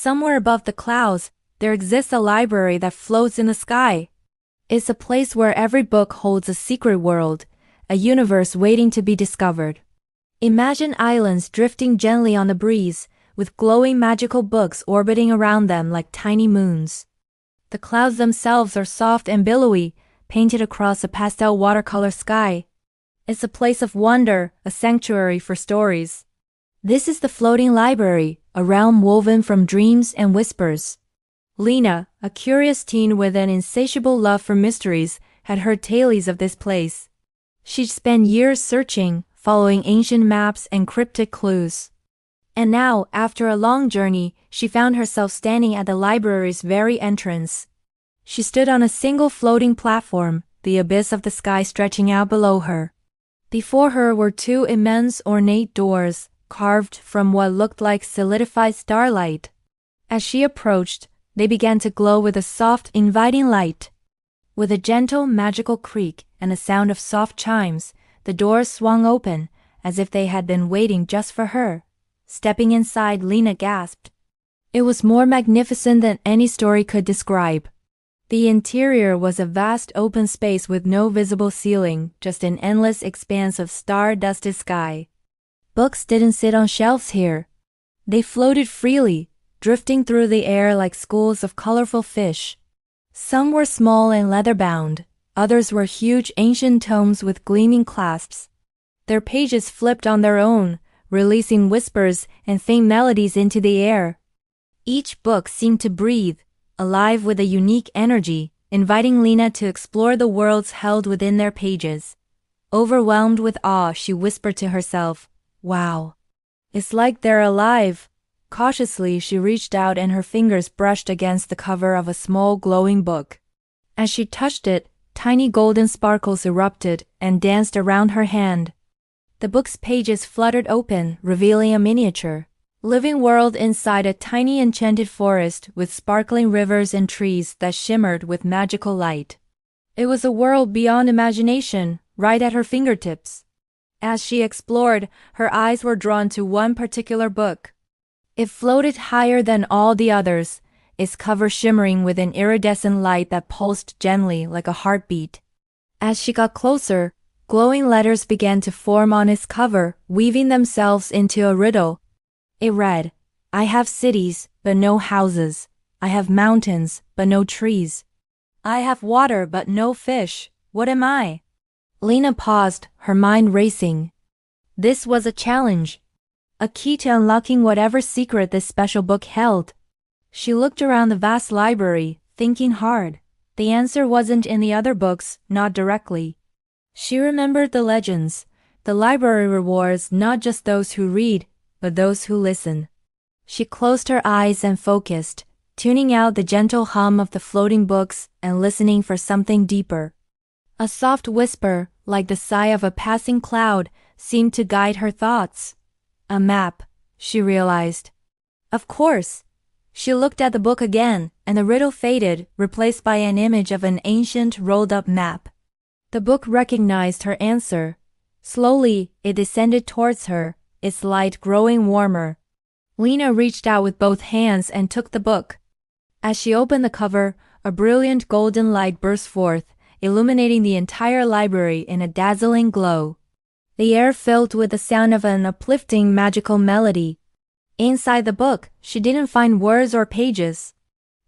Somewhere above the clouds, there exists a library that floats in the sky. It's a place where every book holds a secret world, a universe waiting to be discovered. Imagine islands drifting gently on the breeze, with glowing magical books orbiting around them like tiny moons. The clouds themselves are soft and billowy, painted across a pastel watercolor sky. It's a place of wonder, a sanctuary for stories. This is the floating library, a realm woven from dreams and whispers. Lena, a curious teen with an insatiable love for mysteries, had heard tales of this place. She'd spent years searching, following ancient maps and cryptic clues. And now, after a long journey, she found herself standing at the library's very entrance. She stood on a single floating platform, the abyss of the sky stretching out below her. Before her were two immense ornate doors, carved from what looked like solidified starlight. As she approached, they began to glow with a soft, inviting light. With a gentle, magical creak and a sound of soft chimes, the doors swung open, as if they had been waiting just for her. Stepping inside, Lena gasped. It was more magnificent than any story could describe. The interior was a vast open space with no visible ceiling, just an endless expanse of star-dusted sky. Books didn't sit on shelves here. They floated freely, drifting through the air like schools of colorful fish. Some were small and leather-bound, others were huge ancient tomes with gleaming clasps. Their pages flipped on their own, releasing whispers and faint melodies into the air. Each book seemed to breathe, alive with a unique energy, inviting Lena to explore the worlds held within their pages. Overwhelmed with awe, she whispered to herself, "Wow. It's like they're alive." Cautiously, she reached out and her fingers brushed against the cover of a small glowing book. As she touched it, tiny golden sparkles erupted and danced around her hand. The book's pages fluttered open, revealing a miniature, living world inside a tiny enchanted forest with sparkling rivers and trees that shimmered with magical light. It was a world beyond imagination, right at her fingertips. As she explored, her eyes were drawn to one particular book. It floated higher than all the others, its cover shimmering with an iridescent light that pulsed gently like a heartbeat. As she got closer, glowing letters began to form on its cover, weaving themselves into a riddle. It read, "I have cities, but no houses. I have mountains, but no trees. I have water, but no fish. What am I?" Lena paused, her mind racing. This was a challenge, a key to unlocking whatever secret this special book held. She looked around the vast library, thinking hard. The answer wasn't in the other books, not directly. She remembered the legends. The library rewards not just those who read, but those who listen. She closed her eyes and focused, tuning out the gentle hum of the floating books and listening for something deeper. A soft whisper, like the sigh of a passing cloud, seemed to guide her thoughts. A map, she realized. Of course. She looked at the book again, and the riddle faded, replaced by an image of an ancient, rolled-up map. The book recognized her answer. Slowly, it descended towards her, its light growing warmer. Lena reached out with both hands and took the book. As she opened the cover, a brilliant golden light burst forth, illuminating the entire library in a dazzling glow. The air filled with the sound of an uplifting magical melody. Inside the book, she didn't find words or pages.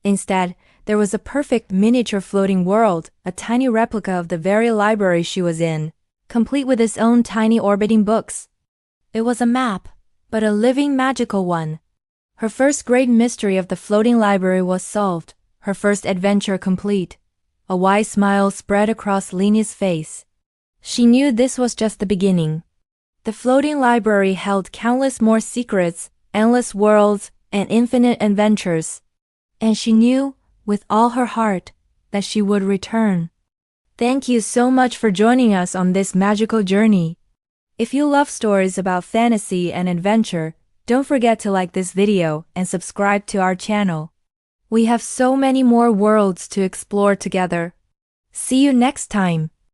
Instead, there was a perfect miniature floating world, a tiny replica of the very library she was in, complete with its own tiny orbiting books. It was a map, but a living magical one. Her first great mystery of the floating library was solved, her first adventure complete. A wide smile spread across Lena's face. She knew this was just the beginning. The floating library held countless more secrets, endless worlds, and infinite adventures. And she knew, with all her heart, that she would return. Thank you so much for joining us on this magical journey. If you love stories about fantasy and adventure, don't forget to like this video and subscribe to our channel. We have so many more worlds to explore together. See you next time.